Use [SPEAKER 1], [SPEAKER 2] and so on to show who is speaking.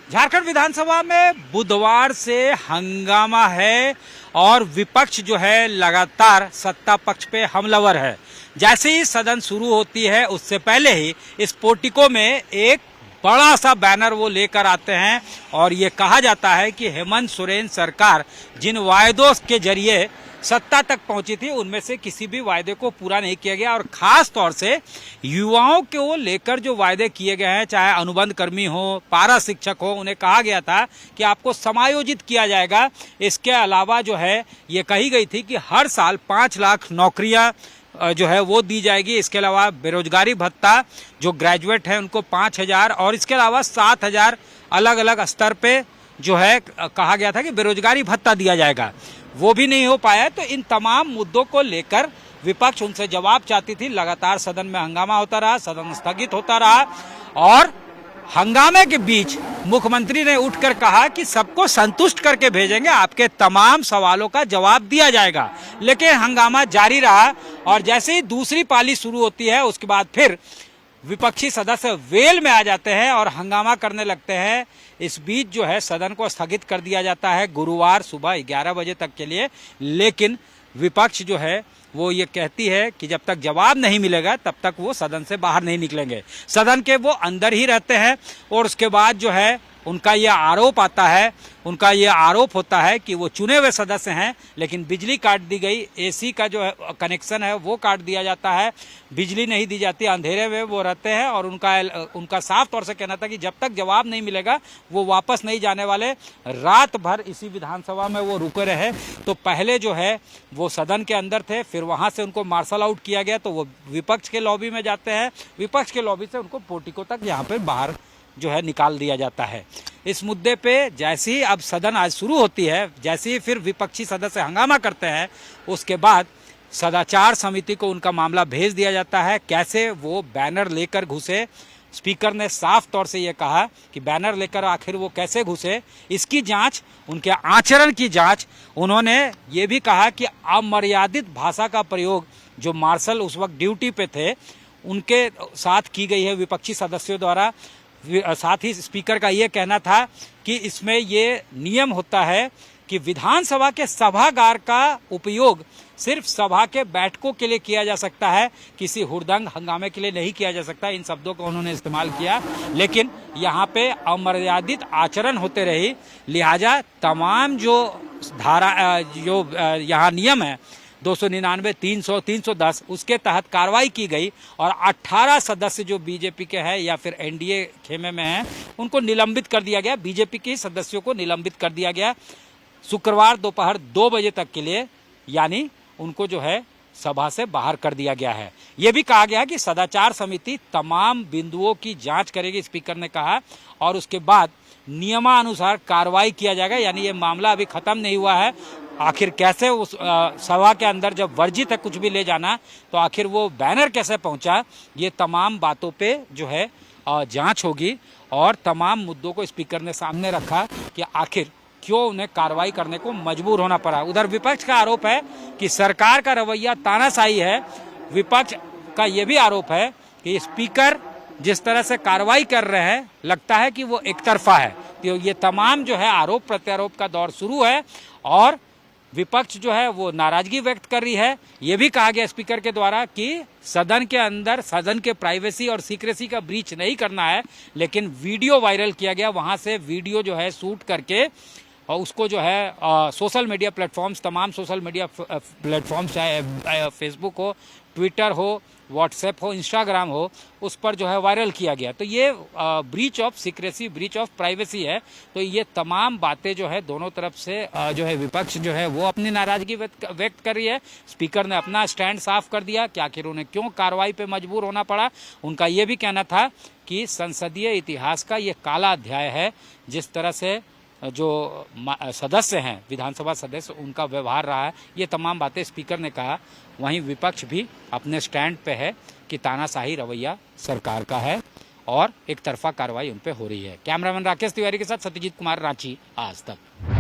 [SPEAKER 1] झारखंड विधानसभा में बुधवार से हंगामा है और विपक्ष जो है लगातार सत्ता पक्ष पे हमलावर है। जैसे ही सदन शुरू होती है उससे पहले ही इस पोर्टिको में एक बड़ा सा बैनर वो लेकर आते हैं और ये कहा जाता है कि हेमंत सोरेन सरकार जिन वायदों के जरिए सत्ता तक पहुंची थी उनमें से किसी भी वायदे को पूरा नहीं किया गया और खास तौर से युवाओं को लेकर जो वायदे किए गए हैं, चाहे अनुबंध कर्मी हो, पारा शिक्षक हो, उन्हें कहा गया था कि आपको समायोजित किया जाएगा। इसके अलावा जो है ये कही गई थी कि हर साल 5 लाख नौकरियां जो है वो दी जाएगी। इसके अलावा बेरोजगारी भत्ता जो ग्रेजुएट है उनको 5,000 और इसके अलावा 7,000 अलग अलग स्तर पे जो है कहा गया था कि बेरोजगारी भत्ता दिया जाएगा, वो भी नहीं हो पाया। तो इन तमाम मुद्दों को लेकर विपक्ष उनसे जवाब चाहती थी। लगातार सदन में हंगामा होता रहा, सदन स्थगित होता रहा और हंगामे के बीच मुख्यमंत्री ने उठकर कहा कि सबको संतुष्ट करके भेजेंगे, आपके तमाम सवालों का जवाब दिया जाएगा। लेकिन हंगामा जारी रहा और जैसे ही दूसरी पाली शुरू होती है उसके बाद फिर विपक्षी सदस्य वेल में आ जाते हैं और हंगामा करने लगते हैं। इस बीच जो है सदन को स्थगित कर दिया जाता है गुरुवार सुबह 11 बजे तक के लिए। लेकिन विपक्ष जो है वो ये कहती है कि जब तक जवाब नहीं मिलेगा तब तक वो सदन से बाहर नहीं निकलेंगे, सदन के वो अंदर ही रहते हैं। और उसके बाद जो है उनका ये आरोप आता है, उनका ये आरोप होता है कि वो चुने हुए सदस्य हैं लेकिन बिजली काट दी गई, एसी का जो कनेक्शन है वो काट दिया जाता है, बिजली नहीं दी जाती, अंधेरे में वो रहते हैं। और उनका साफ तौर से कहना था कि जब तक जवाब नहीं मिलेगा वो वापस नहीं जाने वाले, रात भर इसी विधानसभा में वो रुके रहे। तो पहले जो है वो सदन के अंदर थे, फिर वहां से उनको मार्शल आउट किया गया तो वो विपक्ष के लॉबी में जाते हैं, विपक्ष के लॉबी से उनको पोर्टिको तक यहाँ पर बाहर जो है निकाल दिया जाता है। इस मुद्दे पे जैसे ही अब सदन आज शुरू होती है, जैसे ही फिर विपक्षी सदस्य हंगामा करते हैं उसके बाद सदाचार समिति को उनका मामला भेज दिया जाता है। कैसे वो बैनर लेकर घुसे, स्पीकर ने साफ तौर से ये कहा कि बैनर लेकर आखिर वो कैसे घुसे, इसकी जांच, उनके आचरण की जांच। उन्होंने ये भी कहा कि अमर्यादित भाषा का प्रयोग जो मार्शल उस वक्त ड्यूटी पे थे उनके साथ की गई है विपक्षी सदस्यों द्वारा। साथ ही स्पीकर का ये कहना था कि इसमें ये नियम होता है कि विधानसभा के सभागार का उपयोग सिर्फ सभा के बैठकों के लिए किया जा सकता है, किसी हुड़दंग हंगामे के लिए नहीं किया जा सकता। इन शब्दों को उन्होंने इस्तेमाल किया। लेकिन यहाँ पे अमर्यादित आचरण होते रही, लिहाजा तमाम जो धारा जो यहाँ नियम है 299, 300, 310 उसके तहत कार्रवाई की गई और 18 सदस्य जो बीजेपी के हैं या फिर एनडीए खेमे में हैं उनको निलंबित कर दिया गया। बीजेपी के सदस्यों को निलंबित कर दिया गया शुक्रवार दोपहर 2 बजे तक के लिए, यानी उनको जो है सभा से बाहर कर दिया गया है। यह भी कहा गया कि सदाचार समिति तमाम बिंदुओं की जांच करेगी, स्पीकर ने कहा, और उसके बाद नियमानुसार कार्रवाई किया जाएगा। यानी ये मामला अभी खत्म नहीं हुआ है। आखिर कैसे उस सभा के अंदर जब वर्जित है कुछ भी ले जाना तो आखिर वो बैनर कैसे पहुंचा, ये तमाम बातों पे जो है जांच होगी। और तमाम मुद्दों को स्पीकर ने सामने रखा कि आखिर क्यों उन्हें कार्रवाई करने को मजबूर होना पड़ा। उधर विपक्ष का आरोप है कि सरकार का रवैया तानाशाही है। विपक्ष का यह भी आरोप है कि स्पीकर जिस तरह से कार्रवाई कर रहे हैं लगता है कि वो एक तरफा है। तो ये तमाम जो है आरोप प्रत्यारोप का दौर शुरू है और विपक्ष जो है वो नाराजगी व्यक्त कर रही है। ये भी कहा गया स्पीकर के द्वारा कि सदन के अंदर सदन के प्राइवेसी और सीक्रेसी का ब्रीच नहीं करना है। लेकिन वीडियो वायरल किया गया, वहां से वीडियो जो है शूट करके और उसको जो है सोशल मीडिया प्लेटफॉर्म्स, तमाम सोशल मीडिया प्लेटफॉर्म्स, चाहे फेसबुक हो, ट्विटर हो, व्हाट्सएप हो, इंस्टाग्राम हो, उस पर जो है वायरल किया गया। तो ये breach of secrecy, breach of privacy है। तो ये तमाम बातें जो है दोनों तरफ से जो है विपक्ष जो है वो अपनी नाराजगी व्यक्त कर रही है। स्पीकर ने अपना स्टैंड साफ कर दिया कि आखिर उन्हें क्यों कार्रवाई पे मजबूर होना पड़ा। उनका ये भी कहना था कि संसदीय इतिहास का ये काला अध्याय है, जिस तरह से जो सदस्य हैं, विधानसभा सदस्य, उनका व्यवहार रहा है। ये तमाम बातें स्पीकर ने कहा। वहीं विपक्ष भी अपने स्टैंड पे है कि तानाशाही रवैया सरकार का है और एक तरफा कार्रवाई उन पे हो रही है। कैमरामैन राकेश तिवारी के साथ सत्यजीत कुमार, रांची, आज तक।